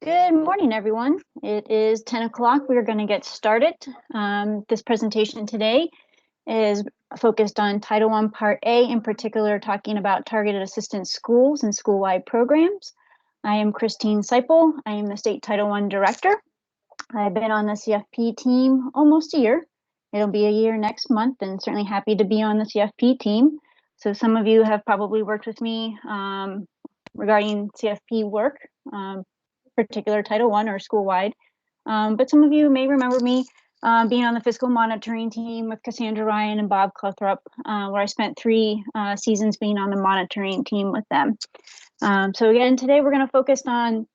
Good morning, everyone. It is 10 o'clock. We are going to get started. This presentation today is focused on Title I Part A, in particular talking about targeted assistance schools and school-wide programs. I am Kristine Seipel. I am the State Title I Director. I've been on the CFP team almost a year. It'll be a year next month, and certainly happy to be on the CFP team. So some of you have probably worked with me regarding CFP work, particular Title I or school-wide. But some of you may remember me being on the fiscal monitoring team with Cassandra Ryan and Bob Clothrop, where I spent 3 seasons being on the monitoring team with them. So again, today we're going to focus on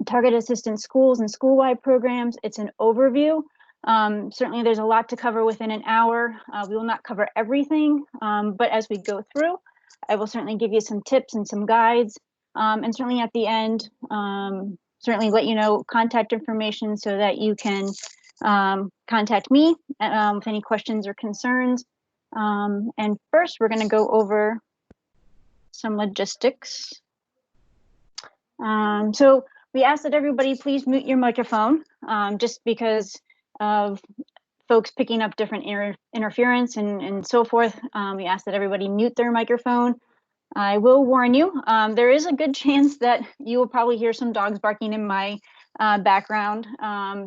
targeted assistance schools and school-wide programs. It's an overview. Certainly there's a lot to cover within an hour. We will not cover everything, but as we go through, I will certainly give you some tips and some guides, and certainly at the end, certainly let you know contact information so that you can contact me with any questions or concerns. And first, we're going to go over some logistics. So we ask that everybody please mute your microphone, just because of folks picking up different interference and so forth. We ask that everybody mute their microphone. I will warn you, there is a good chance that you will probably hear some dogs barking in my background.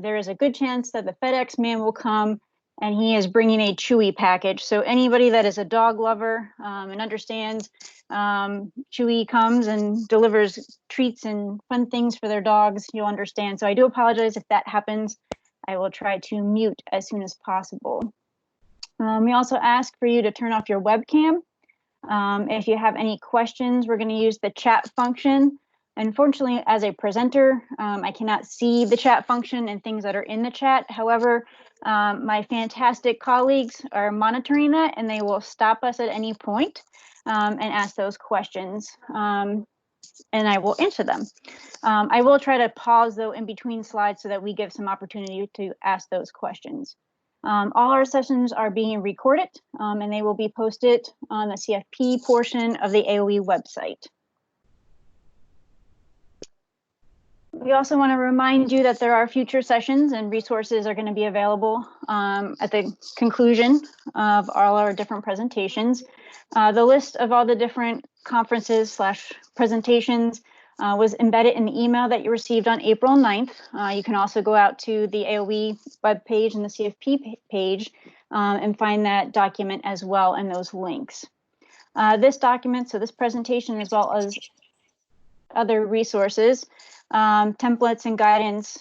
There is a good chance that the FedEx man will come and he is bringing a Chewy package. So anybody that is a dog lover and understands Chewy comes and delivers treats and fun things for their dogs, you'll understand. So I do apologize if that happens. I will try to mute as soon as possible. We also ask for you to turn off your webcam. If you have any questions, we're going to use the chat function. Unfortunately, as a presenter, I cannot see the chat function and things that are in the chat. However, my fantastic colleagues are monitoring that, and they will stop us at any point and ask those questions, and I will answer them. I will try to pause, though, in between slides so that we give some opportunity to ask those questions. All our sessions are being recorded, and they will be posted on the CFP portion of the AOE website. We also want to remind you that there are future sessions and resources are going to be available at the conclusion of all our different presentations. The list of all the different conferences / presentations was embedded in the email that you received on April 9th. You can also go out to the AOE webpage and the CFP page and find that document as well and those links. This document, so this presentation, as well as other resources, templates and guidance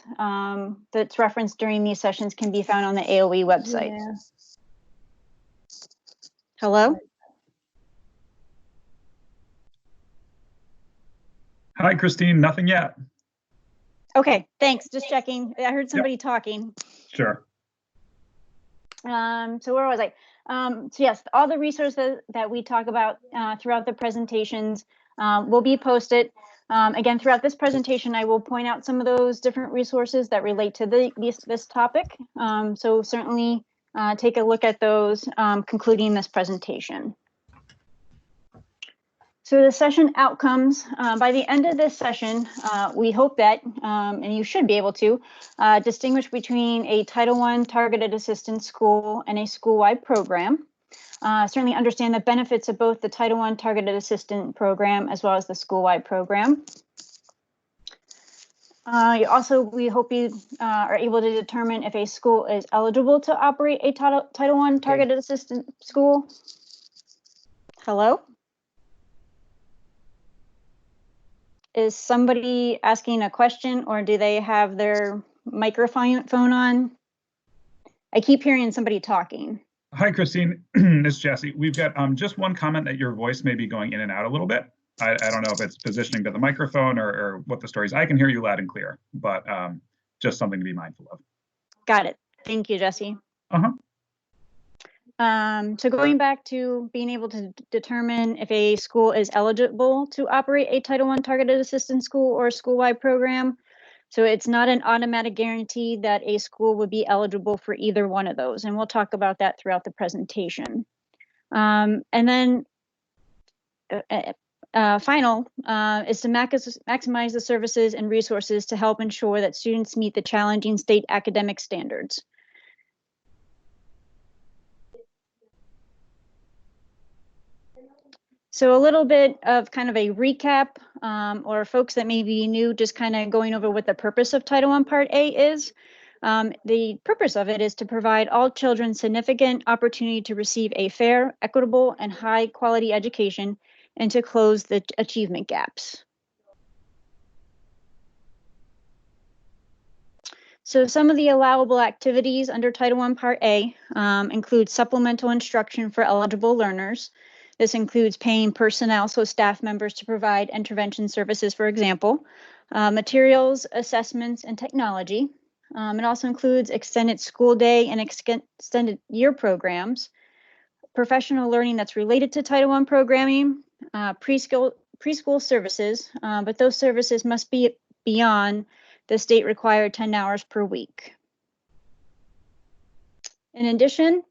that's referenced during these sessions can be found on the AOE website. Yeah. Hello? Hi, Kristine. Nothing yet. Okay, thanks. Just checking. I heard somebody talking. Sure. So where was I? So yes, all the resources that we talk about throughout the presentations will be posted. Again, throughout this presentation, I will point out some of those different resources that relate to this topic. So certainly take a look at those concluding this presentation. So the session outcomes, by the end of this session, we hope that, and you should be able to, distinguish between a Title I targeted assistance school and a school-wide program. Certainly understand the benefits of both the Title I targeted assistance program as well as the school-wide program. We hope you are able to determine if a school is eligible to operate a Title I targeted assistance school. Hello? Is somebody asking a question, or do they have their microphone on? I keep hearing somebody talking. Hi, Kristine. It's Jesse. We've got just one comment that your voice may be going in and out a little bit. I don't know if it's positioning to the microphone or what the story is. I can hear you loud and clear, but just something to be mindful of. Got it. Thank you, Jesse. Uh-huh. So going back to being able to determine if a school is eligible to operate a Title I targeted assistance school or a school-wide program. So it's not an automatic guarantee that a school would be eligible for either one of those. And we'll talk about that throughout the presentation. And then final is to maximize the services and resources to help ensure that students meet the challenging state academic standards. So a little bit of kind of a recap, or folks that may be new, just kind of going over what the purpose of Title I Part A is. The purpose of it is to provide all children significant opportunity to receive a fair, equitable, and high quality education and to close the achievement gaps. So some of the allowable activities under Title I Part A include supplemental instruction for eligible learners. This includes paying personnel, so staff members, to provide intervention services, for example, materials, assessments, and technology. It also includes extended school day and extended year programs, professional learning that's related to Title I programming, preschool services, but those services must be beyond the state required 10 hours per week. In addition,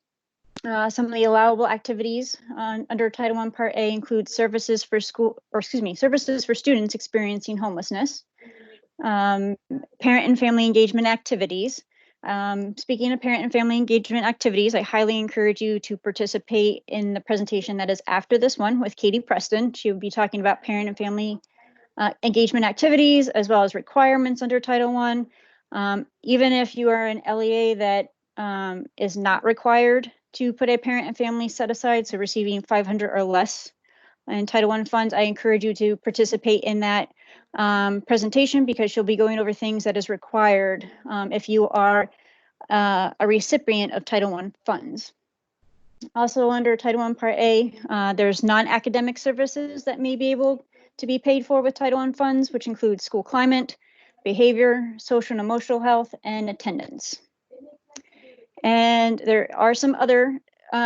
some of the allowable activities under Title I Part A include services for services for students experiencing homelessness, parent and family engagement activities. Speaking of parent and family engagement activities, I highly encourage you to participate in the presentation that is after this one with Katie Preston. She will be talking about parent and family engagement activities, as well as requirements under Title I. Even if you are an LEA that is not required to put a parent and family set aside, so receiving 500 or less in Title I funds, I encourage you to participate in that presentation, because she'll be going over things that is required if you are a recipient of Title I funds. Also under Title I Part A, there's non-academic services that may be able to be paid for with Title I funds, which include school climate, behavior, social and emotional health, and attendance. And there are some other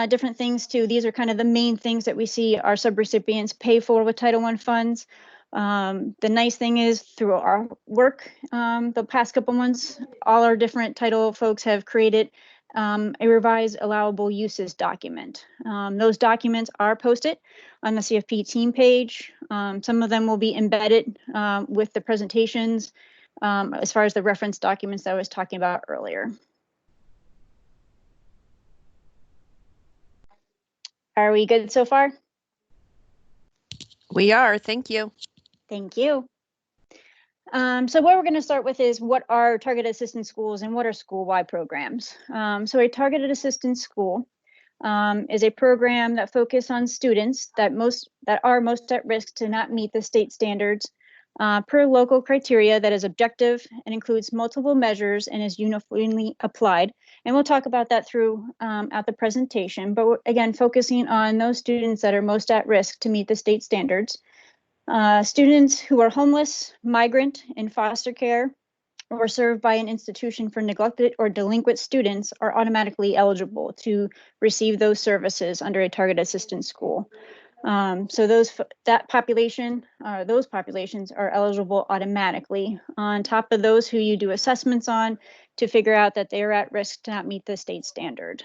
different things too. These are kind of the main things that we see our subrecipients pay for with Title I funds. The nice thing is, through our work the past couple months, all our different title folks have created a revised allowable uses document. Those documents are posted on the CFP team page. Some of them will be embedded with the presentations as far as the reference documents that I was talking about earlier. Are we good so far? We are, thank you. Thank you. So what we're going to start with is what are targeted assistance schools and what are school-wide programs. So a targeted assistance school is a program that focuses on students that are most at risk to not meet the state standards per local criteria that is objective and includes multiple measures and is uniformly applied. And we'll talk about that throughout the presentation, but again, focusing on those students that are most at risk to meet the state standards. Students who are homeless, migrant, in foster care, or served by an institution for neglected or delinquent students are automatically eligible to receive those services under a targeted assistance school. So those populations are eligible automatically, on top of those who you do assessments on to figure out that they are at risk to not meet the state standard.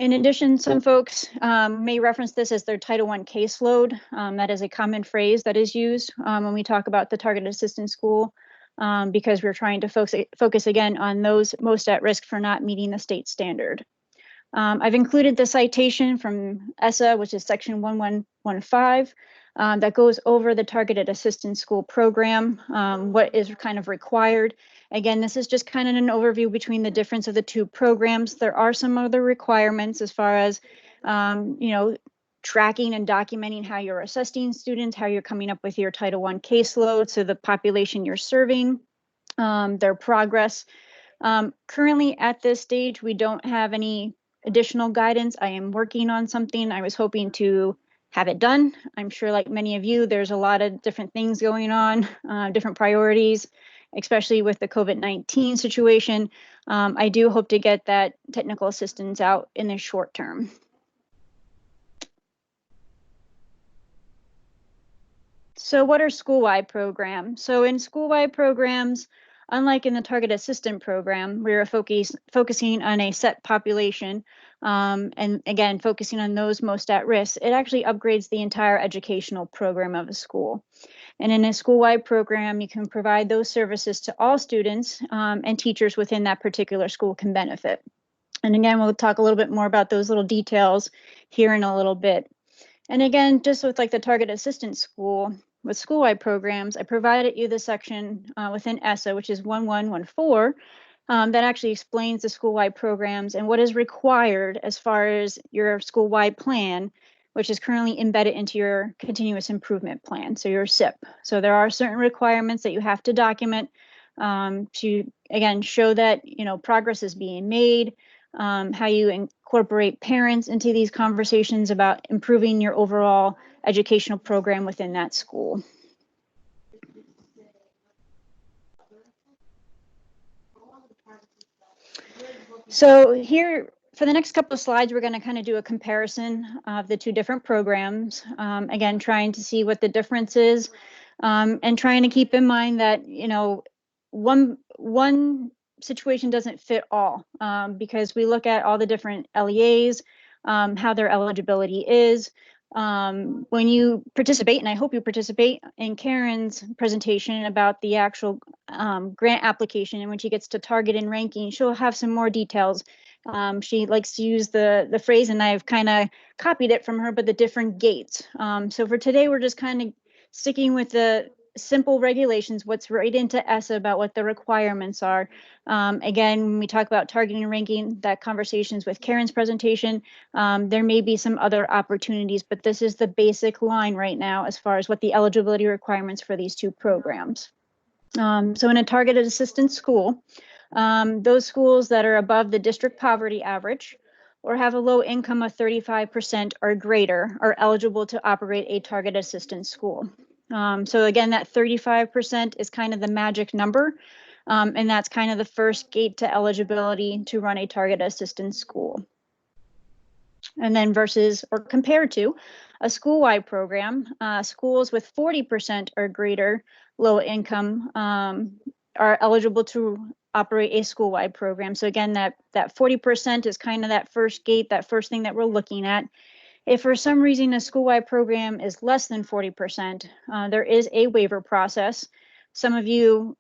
In addition, some folks may reference this as their Title I caseload. That is a common phrase that is used when we talk about the targeted assistance school, because we're trying to focus again on those most at risk for not meeting the state standard. I've included the citation from ESSA, which is section 1115, that goes over the targeted assistance school program, what is kind of required. Again, this is just kind of an overview between the difference of the two programs. There are some other requirements as far as, tracking and documenting how you're assessing students, how you're coming up with your Title I caseload, so the population you're serving, their progress. Currently at this stage, we don't have any additional guidance. I am working on something. I was hoping to have it done. I'm sure, like many of you, there's a lot of different things going on, different priorities, especially with the COVID-19 situation. I do hope to get that technical assistance out in the short term. So what are school-wide programs? So in school-wide programs, unlike in the target assistant program, where we're focusing on a set population, and again, focusing on those most at risk, it actually upgrades the entire educational program of a school. And in a school-wide program, you can provide those services to all students, and teachers within that particular school can benefit. And again, we'll talk a little bit more about those little details here in a little bit. And again, just with like the target assistant school, with school-wide programs, I provided you the section within ESSA, which is 1114, that actually explains the school-wide programs and what is required as far as your school-wide plan, which is currently embedded into your continuous improvement plan, so your SIP. So there are certain requirements that you have to document to, again, show that, you know, progress is being made, how you incorporate parents into these conversations about improving your overall educational program within that school. So here, for the next couple of slides, we're going to kind of do a comparison of the two different programs. Again, trying to see what the difference is, and trying to keep in mind that, you know, one situation doesn't fit all, because we look at all the different LEAs, how their eligibility is. When you participate, and I hope you participate in Karen's presentation about the actual grant application, and when she gets to target and ranking, she'll have some more details. She likes to use the phrase, and I've kind of copied it from her, but the different gates. So for today, we're just kind of sticking with the simple regulations, what's right into ESSA about what the requirements are. Again, when we talk about targeting and ranking, that conversations with Karen's presentation, there may be some other opportunities, but this is the basic line right now as far as what the eligibility requirements for these two programs. So in a targeted assistance school, those schools that are above the district poverty average or have a low income of 35% or greater are eligible to operate a targeted assistance school. So again, that 35% is kind of the magic number, and that's kind of the first gate to eligibility to run a targeted assistance school. And then versus or compared to a school-wide program, schools with 40% or greater low income are eligible to operate a school-wide program. So again, that 40% is kind of that first gate, that first thing that we're looking at. If for some reason a school-wide program is less than 40%, there is a waiver process. Some of you,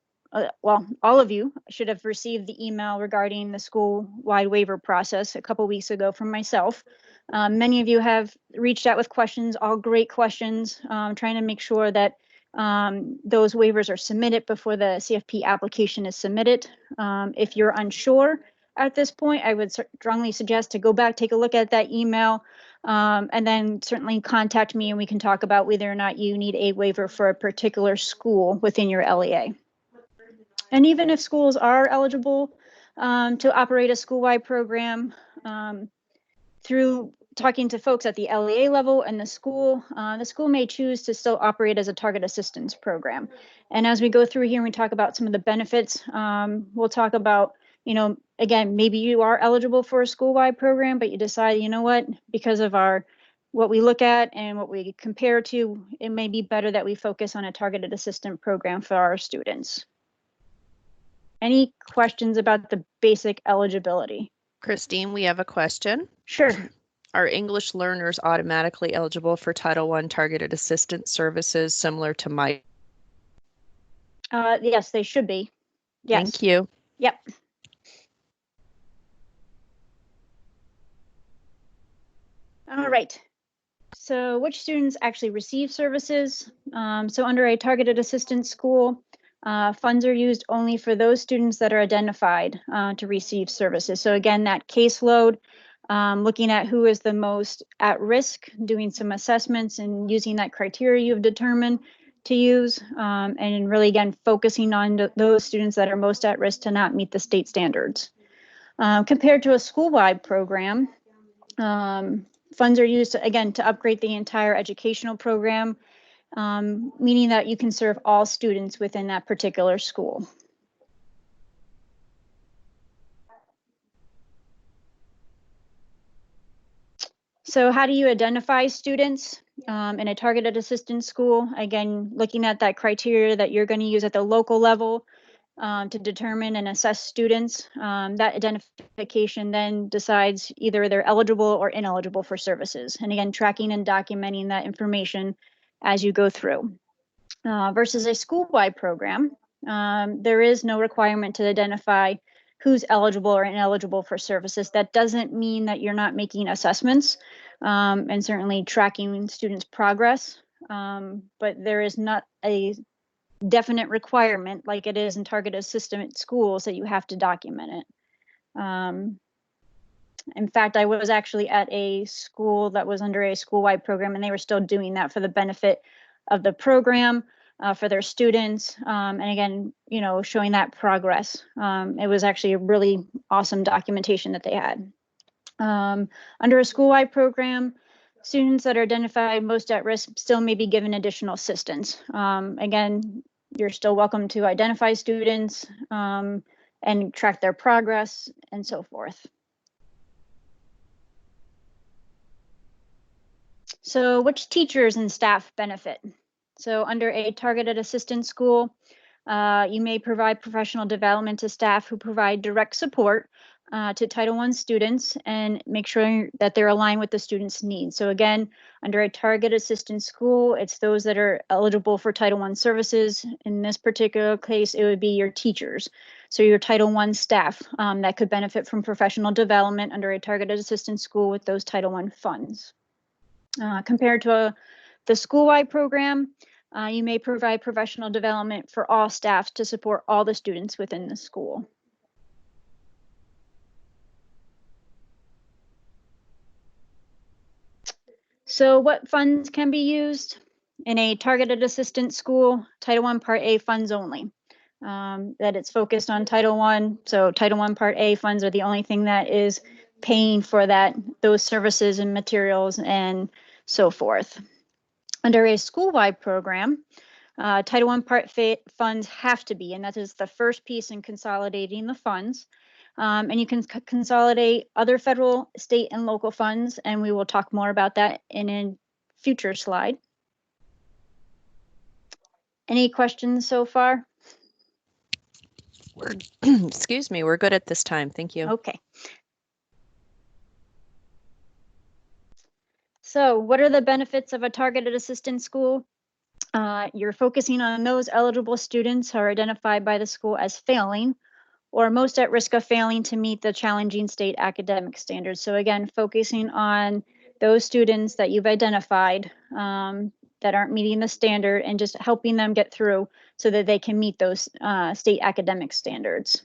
well, all of you should have received the email regarding the school-wide waiver process a couple weeks ago from myself. Many of you have reached out with questions, all great questions, trying to make sure that those waivers are submitted before the CFP application is submitted. If you're unsure at this point, I would strongly suggest to go back, take a look at that email, and then certainly contact me and we can talk about whether or not you need a waiver for a particular school within your LEA. And even if schools are eligible to operate a school-wide program, through talking to folks at the LEA level and the school may choose to still operate as a target assistance program. And as we go through here and we talk about some of the benefits, we'll talk about, you know, again, maybe you are eligible for a school-wide program, but you decide, you know what, because of what we look at and what we compare to, it may be better that we focus on a targeted assistant program for our students. Any questions about the basic eligibility? Kristine, we have a question. Sure. Are English learners automatically eligible for Title I targeted assistance services similar to my? Yes, they should be. Yes. Thank you. Yep. All right. So which students actually receive services? So under a targeted assistance school, funds are used only for those students that are identified to receive services. So again, that caseload, looking at who is the most at risk, doing some assessments and using that criteria you've determined to use, and really, again, focusing on those students that are most at risk to not meet the state standards. Compared to a school-wide program, funds are used, again, to upgrade the entire educational program, meaning that you can serve all students within that particular school. So how do you identify students in a targeted assistance school? Again, looking at that criteria that you're going to use at the local level, to determine and assess students. That identification then decides either they're eligible or ineligible for services. And again, tracking and documenting that information as you go through. Versus a school-wide program, there is no requirement to identify who's eligible or ineligible for services. That doesn't mean that you're not making assessments and certainly tracking students' progress, but there is not a definite requirement like it is in targeted assessment schools that you have to document it. In fact, I was actually at a school that was under a school-wide program, and they were still doing that for the benefit of the program, for their students, and again, you know, showing that progress. It was actually a really awesome documentation that they had. Under a school-wide program, students that are identified most at risk still may be given additional assistance. Again, you're still welcome to identify students and track their progress and so forth. So which teachers and staff benefit? So under a targeted assistance school, you may provide professional development to staff who provide direct support to Title I students and make sure that they're aligned with the students' needs. So again, under a targeted assistance school, it's those that are eligible for Title I services. In this particular case, it would be your teachers. So your Title I staff that could benefit from professional development under a targeted assistance school with those Title I funds. Compared to the school-wide program, you may provide professional development for all staff to support all the students within the school. So what funds can be used? In a targeted assistance school, Title I Part A funds only. That it's focused on Title I, so Title I Part A funds are the only thing that is paying for those services and materials and so forth. Under a school-wide program, Title I Part funds have to be, and that is the first piece in consolidating the funds. And you can consolidate other federal, state, and local funds, and we will talk more about that in a future slide. Any questions so far? Excuse me, we're good at this time. Thank you. Okay. So what are the benefits of a targeted assistance school? You're focusing on those eligible students who are identified by the school as failing or most at risk of failing to meet the challenging state academic standards. So again, focusing on those students that you've identified that aren't meeting the standard and just helping them get through so that they can meet those state academic standards.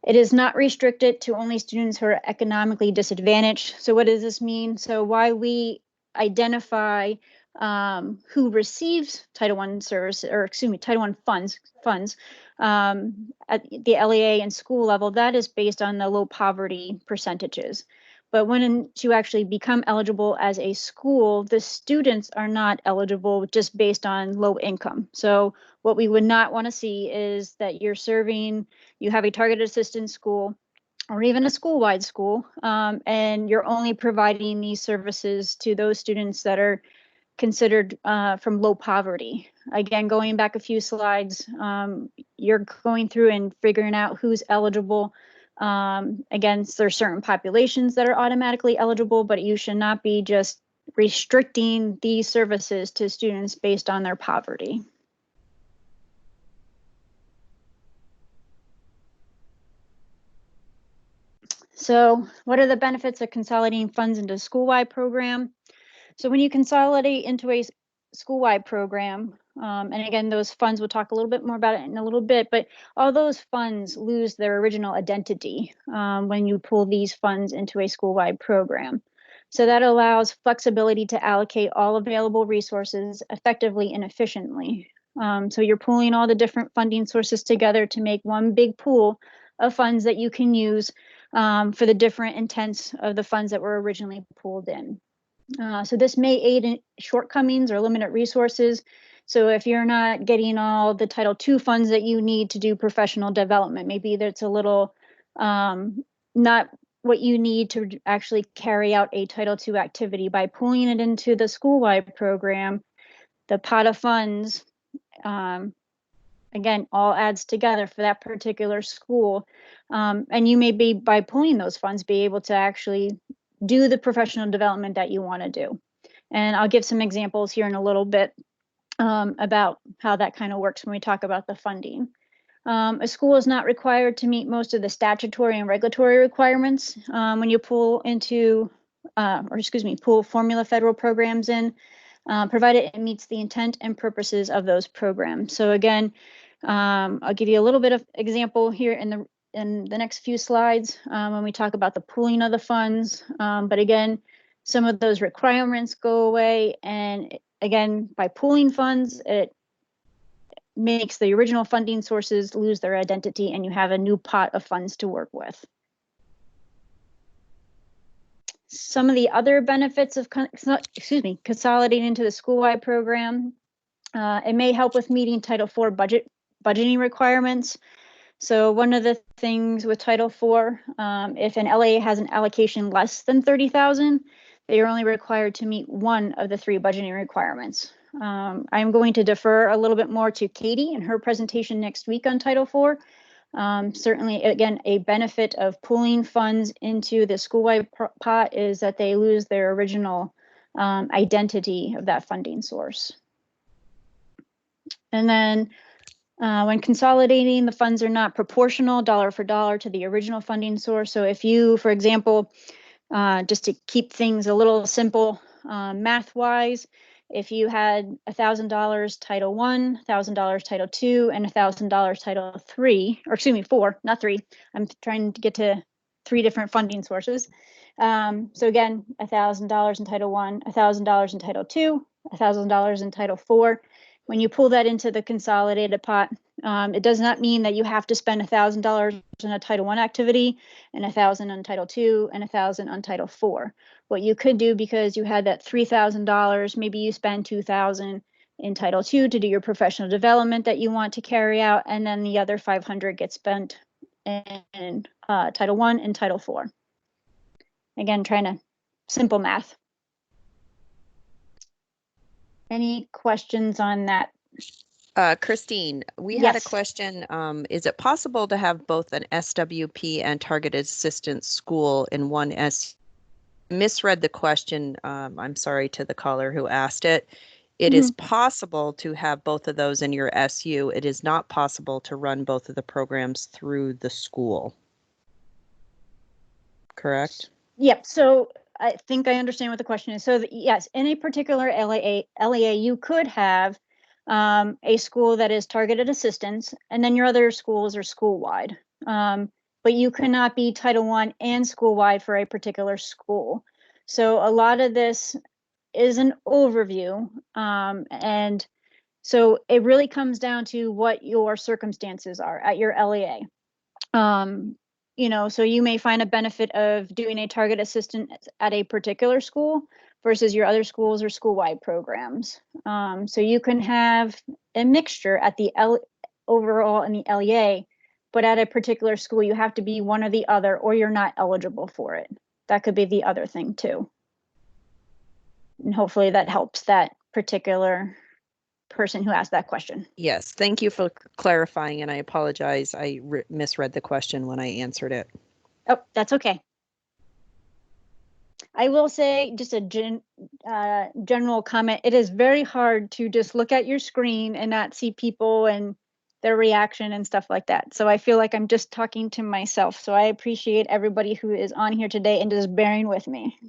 It is not restricted to only students who are economically disadvantaged. So what does this mean? So while we identify who receives Title I service, or excuse me, Title I funds at the LEA and school level, that is based on the low poverty percentages. But when you actually become eligible as a school, the students are not eligible just based on low income. So what we would not want to see is that you have a targeted assistance school or even a school-wide school, and you're only providing these services to those students that are considered from low poverty. Again, going back a few slides, you're going through and figuring out who's eligible. Again, there's certain populations that are automatically eligible, but you should not be just restricting these services to students based on their poverty. So what are the benefits of consolidating funds into a school-wide program? So when you consolidate into a school-wide program, and again, those funds, we'll talk a little bit more about it in a little bit, but all those funds lose their original identity when you pull these funds into a school-wide program. So that allows flexibility to allocate all available resources effectively and efficiently. So you're pulling all the different funding sources together to make one big pool of funds that you can use for the different intents of the funds that were originally pulled in. So this may aid in shortcomings or limited resources. So if you're not getting all the Title II funds that you need to do professional development, maybe that's a little not what you need to actually carry out a Title II activity. By pulling it into the school-wide program, the pot of funds Again, all adds together for that particular school. And you may be, by pulling those funds, be able to actually do the professional development that you want to do. And I'll give some examples here in a little bit about how that kind of works when we talk about the funding. A school is not required to meet most of the statutory and regulatory requirements when you pull into, pull formula federal programs in, provided it meets the intent and purposes of those programs. So again, I'll give you a little bit of example here in the next few slides when we talk about the pooling of the funds. But again, some of those requirements go away, and again, by pooling funds, it makes the original funding sources lose their identity, and you have a new pot of funds to work with. Some of the other benefits of consolidating into the school-wide program, it may help with meeting Title IV budgeting requirements. So one of the things with Title IV, if an LA has an allocation less than $30,000, they are only required to meet one of the 3 budgeting requirements. I'm going to defer a little bit more to Katie in her presentation next week on Title IV. Certainly, again, a benefit of pooling funds into the school-wide pot is that they lose their original identity of that funding source. And then when consolidating, the funds are not proportional dollar for dollar to the original funding source. So if you, for example, just to keep things a little simple math-wise, if you had $1,000 Title I, $1,000 Title II, and $1,000 Title III, or excuse me, 4, not 3. I'm trying to get to 3 different funding sources. So again, $1,000 in Title I, $1,000 in Title II, $1,000 in Title IV. When you pull that into the consolidated pot, it does not mean that you have to spend $1,000 in a Title I activity and $1,000 on Title II and $1,000 on Title IV. What you could do, because you had that $3,000, maybe you spend $2,000 in Title II to do your professional development that you want to carry out, and then the other $500 gets spent in Title I and Title IV. Again, trying to simple math. Any questions on that? Kristine, we had a question. Is it possible to have both an SWP and targeted assistance school in one S? Misread the question. I'm sorry to the caller who asked it. It is possible to have both of those in your SU. It is not possible to run both of the programs through the school. Correct? Yep. So I think I understand what the question is. So yes, in a particular LEA, you could have a school that is targeted assistance, and then your other schools are school-wide. But you cannot be Title I and school-wide for a particular school. So a lot of this is an overview. And so it really comes down to what your circumstances are at your LEA. So you may find a benefit of doing a target assistant at a particular school versus your other schools or school-wide programs. So you can have a mixture at the overall in the LEA, but at a particular school, you have to be one or the other, or you're not eligible for it. That could be the other thing too. And hopefully that helps that particular person who asked that question. Yes, thank you for clarifying, and I apologize. I misread the question when I answered it. Oh, that's okay. I will say just a general comment. It is very hard to just look at your screen and not see people and their reaction and stuff like that. So I feel like I'm just talking to myself. So I appreciate everybody who is on here today and just bearing with me.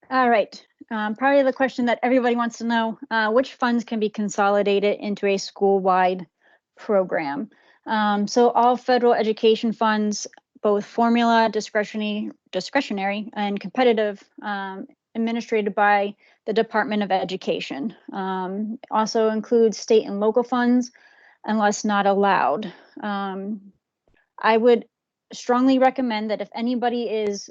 All right. Probably the question that everybody wants to know, which funds can be consolidated into a school-wide program? So all federal education funds, both formula, discretionary, and competitive, administered by the Department of Education. Also includes state and local funds, unless not allowed. I would strongly recommend that if anybody is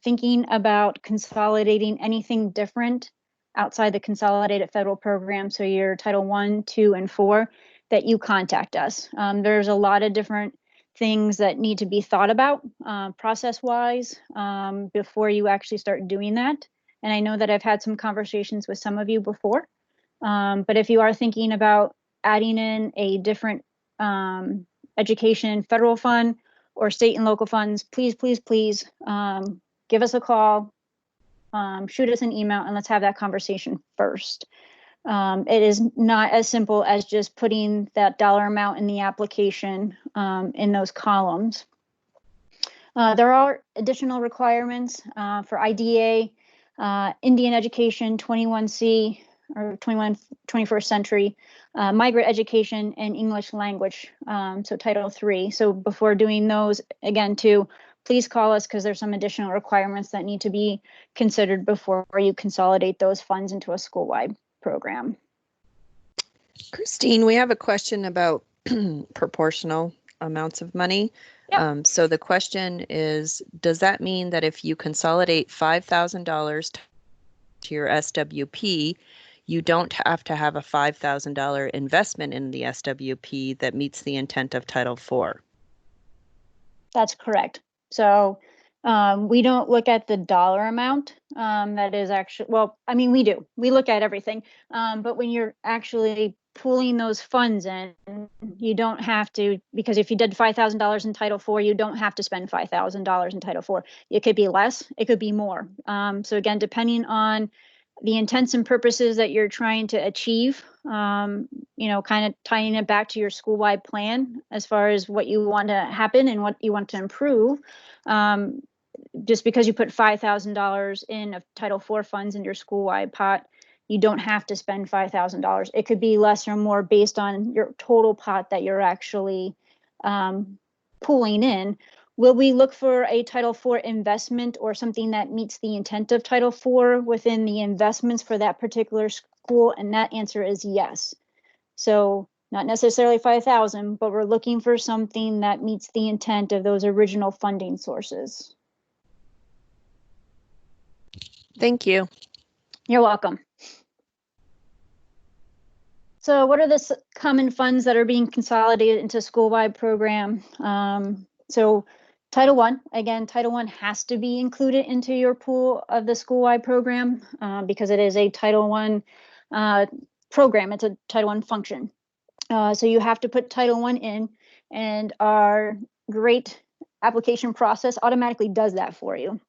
thinking about consolidating anything different outside the Consolidated Federal Program, so your Title I, II, and IV, that you contact us. There's a lot of different things that need to be thought about process-wise before you actually start doing that. And I know that I've had some conversations with some of you before. But if you are thinking about adding in a different education federal fund or state and local funds, please, please, please give us a call, shoot us an email, and let's have that conversation first. It is not as simple as just putting that dollar amount in the application in those columns. There are additional requirements for IDA, Indian education, 21C, or 21st century, migrant education, and English language, so Title III. So before doing those, again, too, please call us because there's some additional requirements that need to be considered before you consolidate those funds into a school-wide program. Kristine, we have a question about proportional amounts of money. Yep. So the question is, does that mean that if you consolidate $5,000 to your SWP, you don't have to have a $5,000 investment in the SWP that meets the intent of Title IV? That's correct. So we don't look at the dollar amount that is actually, well, I mean, we do. We look at everything. But when you're actually pooling those funds in, you don't have to, because if you did $5,000 in Title IV, you don't have to spend $5,000 in Title IV. It could be less, it could be more. So again, depending on the intents and purposes that you're trying to achieve, you know, kind of tying it back to your school-wide plan as far as what you want to happen and what you want to improve. Just because you put $5,000 in of Title IV funds in your school-wide pot, you don't have to spend $5,000. It could be less or more based on your total pot that you're actually pulling in. Will we look for a Title IV investment or something that meets the intent of Title IV within the investments for that particular school? And that answer is yes. So not necessarily 5,000, but we're looking for something that meets the intent of those original funding sources. Thank you. You're welcome. So what are the common funds that are being consolidated into school-wide program? So Title I, again, Title I has to be included into your pool of the school-wide program because it is a Title I program. It's a Title I function. So you have to put Title I in, and our great application process automatically does that for you.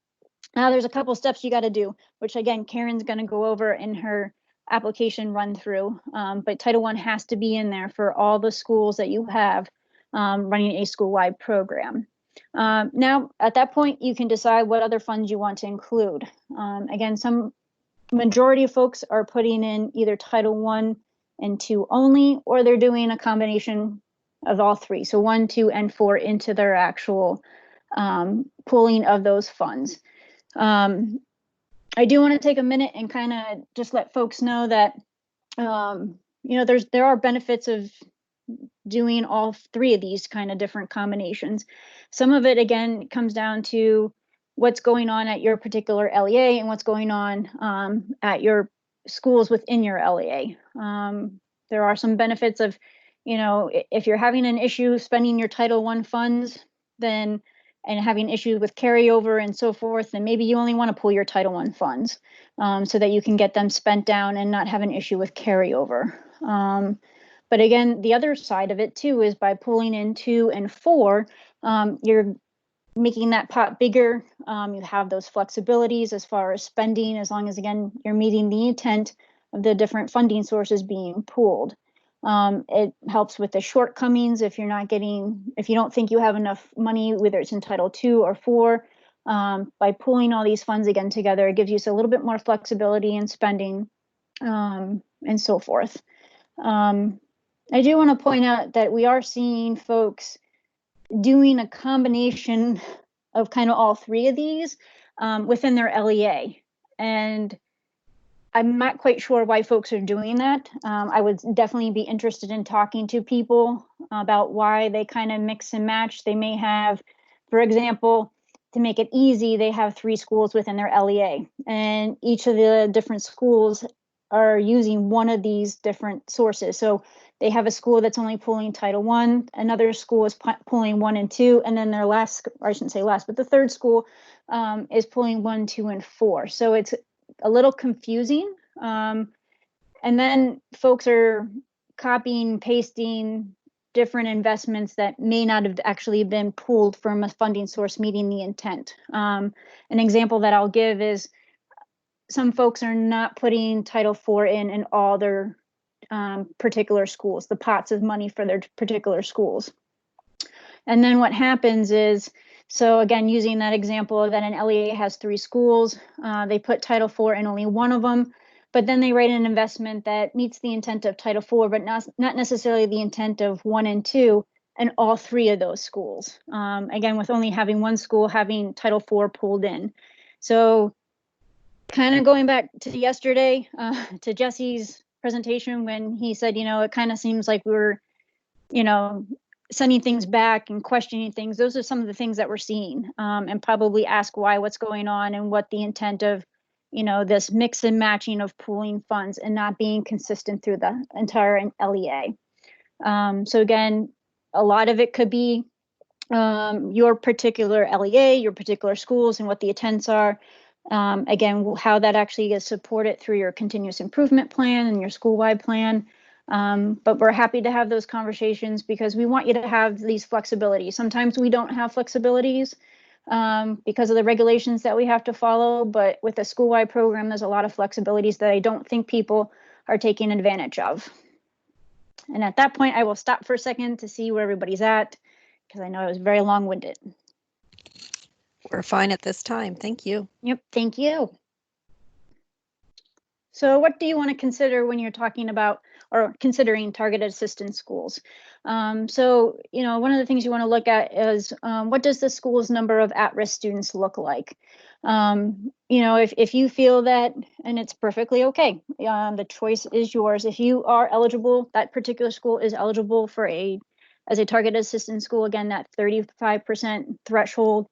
Now there's a couple steps you got to do, which again, Karen's going to go over in her application run through, but Title I has to be in there for all the schools that you have running a school-wide program. Now, at that point, you can decide what other funds you want to include. Again, some majority of folks are putting in either Title I and II only, or they're doing a combination of all three. So 1, 2, and 4 into their actual pooling of those funds. I do want to take a minute and kind of just let folks know that, you know, there are benefits of doing all three of these kind of different combinations. Some of it, again, comes down to what's going on at your particular LEA and what's going on at your schools within your LEA. There are some benefits of, you know, if you're having an issue spending your Title I funds, then and having issues with carryover and so forth, then maybe you only want to pull your Title I funds so that you can get them spent down and not have an issue with carryover. But again, the other side of it too is by pulling in 2 and 4, you're making that pot bigger. You have those flexibilities as far as spending, as long as, again, you're meeting the intent of the different funding sources being pooled. It helps with the shortcomings if you're not getting, if you don't think you have enough money, whether it's in Title II or IV, by pulling all these funds again together, it gives you a little bit more flexibility in spending and so forth. I do want to point out that we are seeing folks doing a combination of kind of all three of these within their LEA. And I'm not quite sure why folks are doing that. I would definitely be interested in talking to people about why they kind of mix and match. They may have, for example, to make it easy, they have 3 schools within their LEA, and each of the different schools are using one of these different sources. So they have a school that's only pulling Title I, another school is pulling 1 and 2, and then their last, or I shouldn't say last, but the third school is pulling 1, 2, and 4. So it's a little confusing. And then folks are copying, pasting different investments that may not have actually been pulled from a funding source meeting the intent. An example that I'll give is some folks are not putting Title IV in all their particular schools, the pots of money for their particular schools. And then what happens is, so again, using that example that an LEA has 3 schools, they put Title IV in only one of them, but then they write an investment that meets the intent of Title IV, but not necessarily the intent of 1 and 2 and all 3 of those schools. Again, with only having one school having Title IV pulled in. So kind of going back to yesterday, to Jesse's presentation, when he said, it kind of seems like we were, sending things back and questioning things. Those are some of the things that we're seeing, and probably ask why, what's going on, and what the intent of, this mix and matching of pooling funds and not being consistent through the entire LEA. So again, a lot of it could be your particular LEA, your particular schools, and what the intents are. Again, how that actually gets supported through your continuous improvement plan and your school-wide plan. But we're happy to have those conversations because we want you to have these flexibilities. Sometimes we don't have flexibilities because of the regulations that we have to follow, but with a school-wide program, there's a lot of flexibilities that I don't think people are taking advantage of. And at that point, I will stop for a second to see where everybody's at, because I know I was very long-winded. We're fine at this time. Thank you. Yep, thank you. So what do you want to consider when you're talking about or considering targeted assistance schools? So, one of the things you want to look at is what does the school's number of at-risk students look like? If you feel that, and it's perfectly okay, the choice is yours. If you are eligible, that particular school is eligible for as a targeted assistance school, again, that 35% threshold.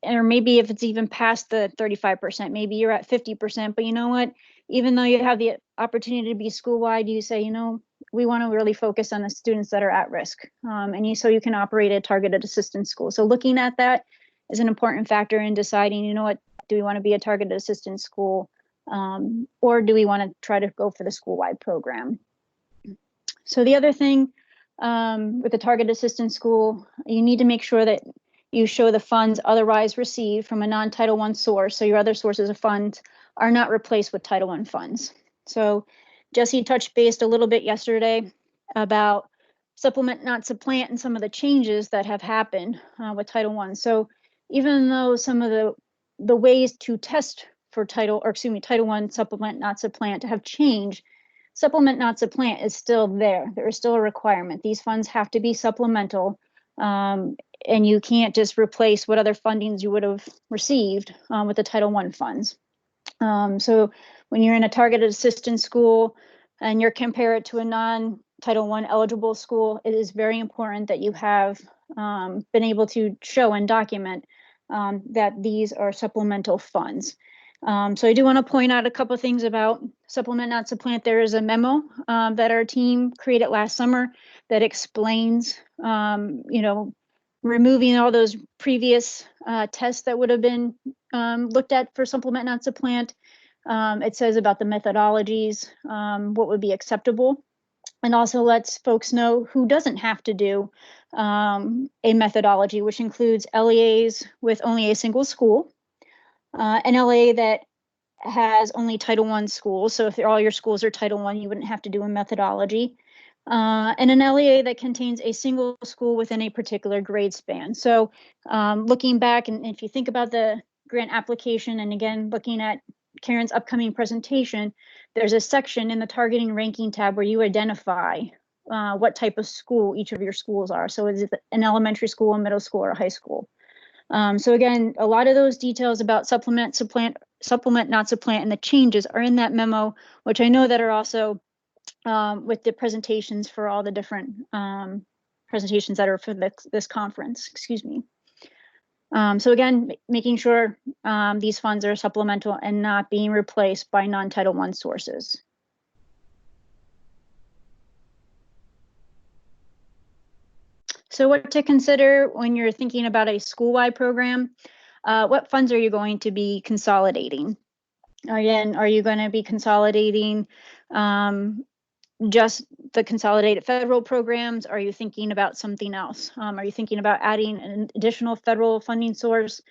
Or maybe if it's even past the 35%, maybe you're at 50%, but you know what? Even though you have the opportunity to be school-wide, you say, we want to really focus on the students that are at risk. So you can operate a targeted assistance school. So looking at that is an important factor in deciding, what, do we want to be a targeted assistance school? Or do we want to try to go for the school-wide program? So the other thing with the targeted assistance school, you need to make sure that you show the funds otherwise received from a non-Title I source, so your other sources of funds are not replaced with Title I funds. So Jesse touched base a little bit yesterday about supplement, not supplant, and some of the changes that have happened with Title I. So even though some of the ways to test for Title I supplement, not supplant have changed, supplement, not supplant is still there. There is still a requirement. These funds have to be supplemental. And you can't just replace what other fundings you would have received with the Title I funds. So when you're in a targeted assistance school and you're compare it to a non-Title I eligible school, it is very important that you have been able to show and document that these are supplemental funds. So I do want to point out a couple of things about supplement, not supplant. There is a memo that our team created last summer that explains, removing all those previous tests that would have been looked at for supplement, not supplant. It says about the methodologies, what would be acceptable, and also lets folks know who doesn't have to do a methodology, which includes LEAs with only a single school, an LEA that has only Title I schools. So if all your schools are Title I, you wouldn't have to do a methodology. And an LEA that contains a single school within a particular grade span. So looking back, and if you think about the grant application, and again, looking at Karen's upcoming presentation, there's a section in the targeting ranking tab where you identify what type of school each of your schools are. So is it an elementary school, a middle school, or a high school? So again, a lot of those details about supplement, not supplant, and the changes are in that memo, which I know that are also with the presentations for all the different presentations that are for this conference, excuse me. So again, making sure these funds are supplemental and not being replaced by non-Title I sources. So what to consider when you're thinking about a school-wide program? What funds are you going to be consolidating? Again, are you going to be consolidating just the consolidated federal programs? Are you thinking about something else? Are you thinking about adding an additional federal funding source?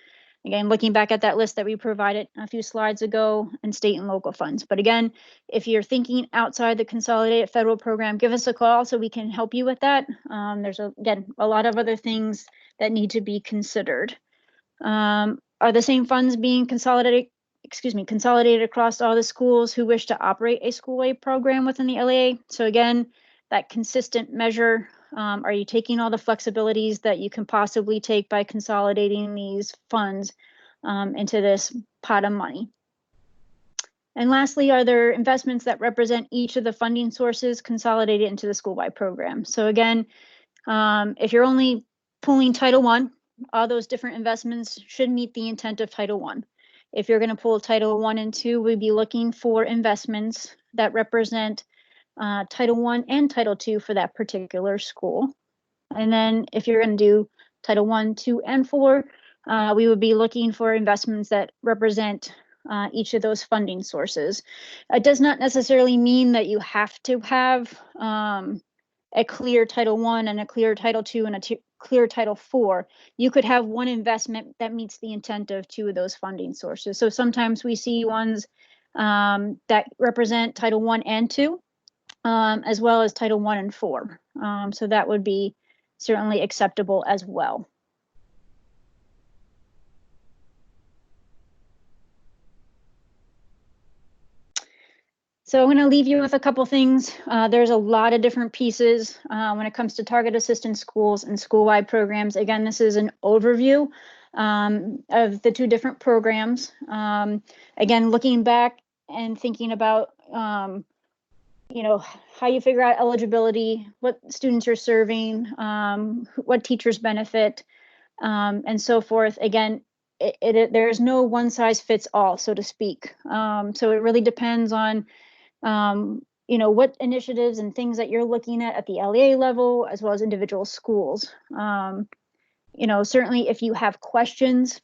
Again, looking back at that list that we provided a few slides ago, and state and local funds. But again, if you're thinking outside the consolidated federal program, give us a call so we can help you with that. There's again a lot of other things that need to be considered. Are the same funds being consolidated across all the schools who wish to operate a school-wide program within the LEA? So again, that consistent measure, are you taking all the flexibilities that you can possibly take by consolidating these funds into this pot of money? And lastly, are there investments that represent each of the funding sources consolidated into the school-wide program? So again, if you're only pulling Title I, all those different investments should meet the intent of Title I. If you're going to pull Title I and II, we'd be looking for investments that represent Title I and Title II for that particular school. And then if you're going to do Title I, II, and IV, we would be looking for investments that represent each of those funding sources. It does not necessarily mean that you have to have a clear Title I and a clear Title II and a clear Title IV. You could have one investment that meets the intent of two of those funding sources. So sometimes we see ones that represent Title I and II, as well as Title I and IV. So that would be certainly acceptable as well. So I'm going to leave you with a couple things. There's a lot of different pieces when it comes to target assistance schools and school-wide programs. Again, this is an overview of the two different programs. Again, looking back and thinking about, you know, how you figure out eligibility, what students you're serving, what teachers benefit, and so forth. Again, there is no one size fits all, so to speak. So it really depends on you know, what initiatives and things that you're looking at the LEA level, as well as individual schools. You know, certainly if you have questions,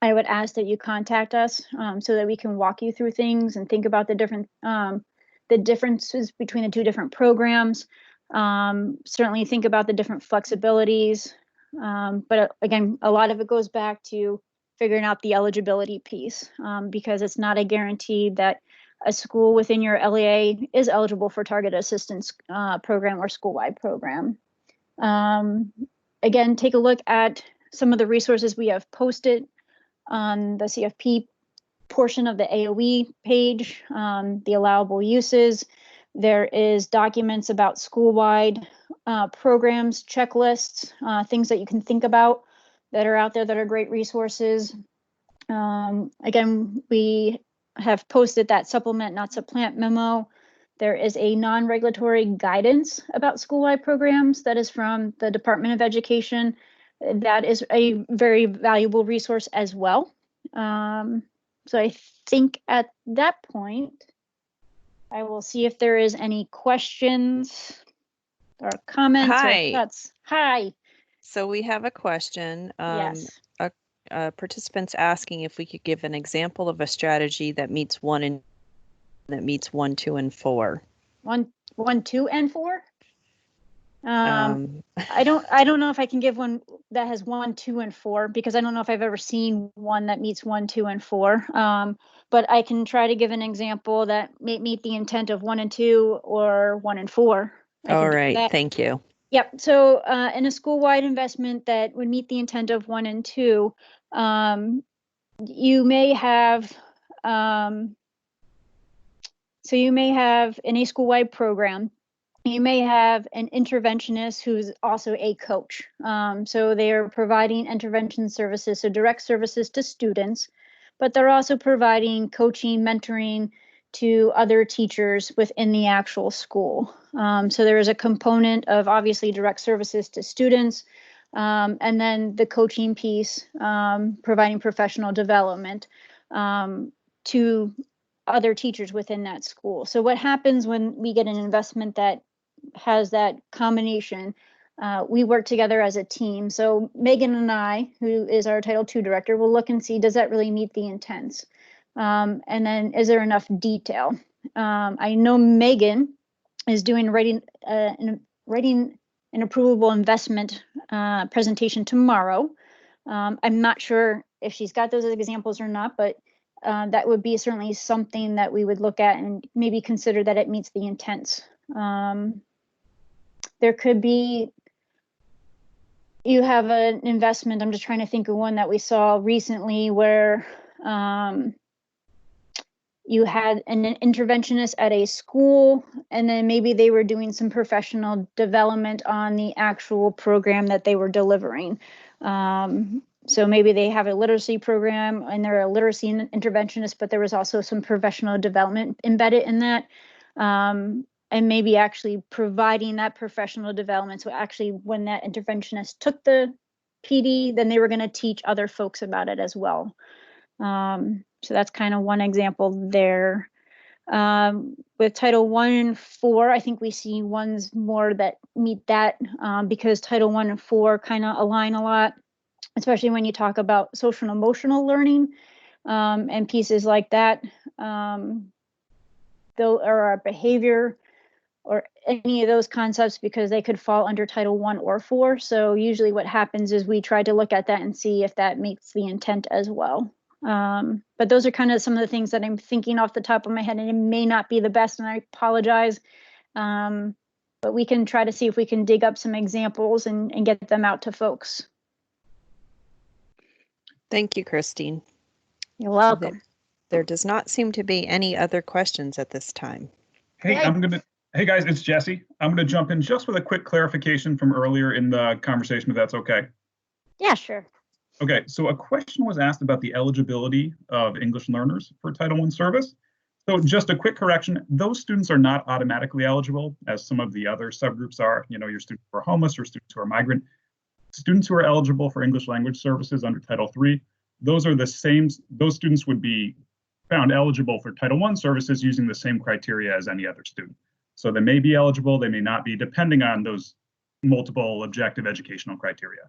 I would ask that you contact us so that we can walk you through things and think about the differences between the two different programs. Certainly think about the different flexibilities. But again, a lot of it goes back to figuring out the eligibility piece because it's not a guarantee that a school within your LEA is eligible for target assistance program or school-wide program. Again, take a look at some of the resources we have posted on the CFP portion of the AOE page, the allowable uses. There is documents about school-wide programs, checklists, things that you can think about that are out there that are great resources. Again, we have posted that supplement, not supplant memo. There is a non-regulatory guidance about school-wide programs that is from the Department of Education. That is a very valuable resource as well. So I think at that point, I will see if there is any questions or comments. Hi. Or thoughts. Hi. So we have a question. Yes. Participants asking if we could give an example of a strategy that meets 1, 2, and 4. 1, 2, and 4. I don't know if I can give one that has 1, 2, and 4 because I don't know if I've ever seen one that meets 1, 2, and 4. But I can try to give an example that may meet the intent of 1 and 2 or 1 and 4. All right, thank you. Yep. So in a school-wide investment that would meet the intent of 1 and 2, you may have in a school-wide program, you may have an interventionist who's also a coach. So they are providing intervention services, so direct services to students, but they're also providing coaching, mentoring to other teachers within the actual school. So there is a component of obviously direct services to students, and then the coaching piece, providing professional development to other teachers within that school. So what happens when we get an investment that has that combination? We work together as a team. So Megan and I, who is our Title II director, will look and see, does that really meet the intents? And then is there enough detail? I know Megan is doing writing an approvable investment presentation tomorrow. I'm not sure if she's got those examples or not, but that would be certainly something that we would look at and maybe consider that it meets the intents. There could be, you have an investment, I'm just trying to think of one that we saw recently where you had an interventionist at a school, and then maybe they were doing some professional development on the actual program that they were delivering. So maybe they have a literacy program and they're a literacy interventionist, but there was also some professional development embedded in that. And maybe actually providing that professional development. So actually when that interventionist took the PD, then they were going to teach other folks about it as well. So that's kind of one example there. With Title I and IV, I think we see ones more that meet that because Title I and IV kind of align a lot, especially when you talk about social and emotional learning and pieces like that. Though, or our behavior or any of those concepts, because they could fall under Title I or IV. So usually what happens is we try to look at that and see if that meets the intent as well. But those are kind of some of the things that I'm thinking off the top of my head, and it may not be the best, and I apologize. But we can try to see if we can dig up some examples and get them out to folks. Thank you, Kristine. You're welcome. There does not seem to be any other questions at this time. Hey, hey guys, it's Jesse. I'm gonna jump in just with a quick clarification from earlier in the conversation, if that's okay. Yeah, sure. Okay, so a question was asked about the eligibility of English learners for Title I service. So just a quick correction, those students are not automatically eligible, as some of the other subgroups are. You know, your students who are homeless or students who are migrant. Students who are eligible for English language services under Title III, those are the same, those students would be found eligible for Title I services using the same criteria as any other student. So they may be eligible, they may not be, depending on those multiple objective educational criteria.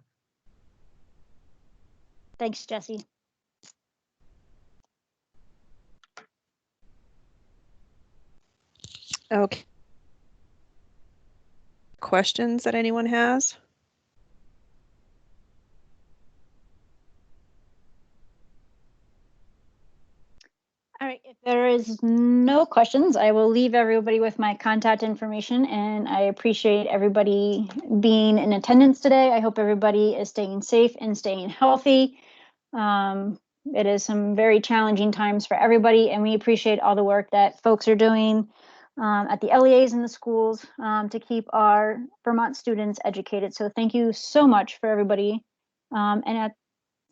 Thanks, Jesse. Okay. Questions that anyone has? All right, if there is no questions, I will leave everybody with my contact information, and I appreciate everybody being in attendance today. I hope everybody is staying safe and staying healthy. It is some very challenging times for everybody, and we appreciate all the work that folks are doing at the LEAs and the schools to keep our Vermont students educated. So thank you so much for everybody. And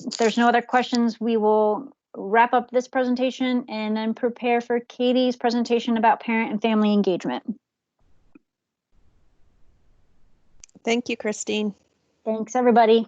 if there's no other questions, we will wrap up this presentation and then prepare for Katie's presentation about parent and family engagement. Thank you, Kristine. Thanks, everybody.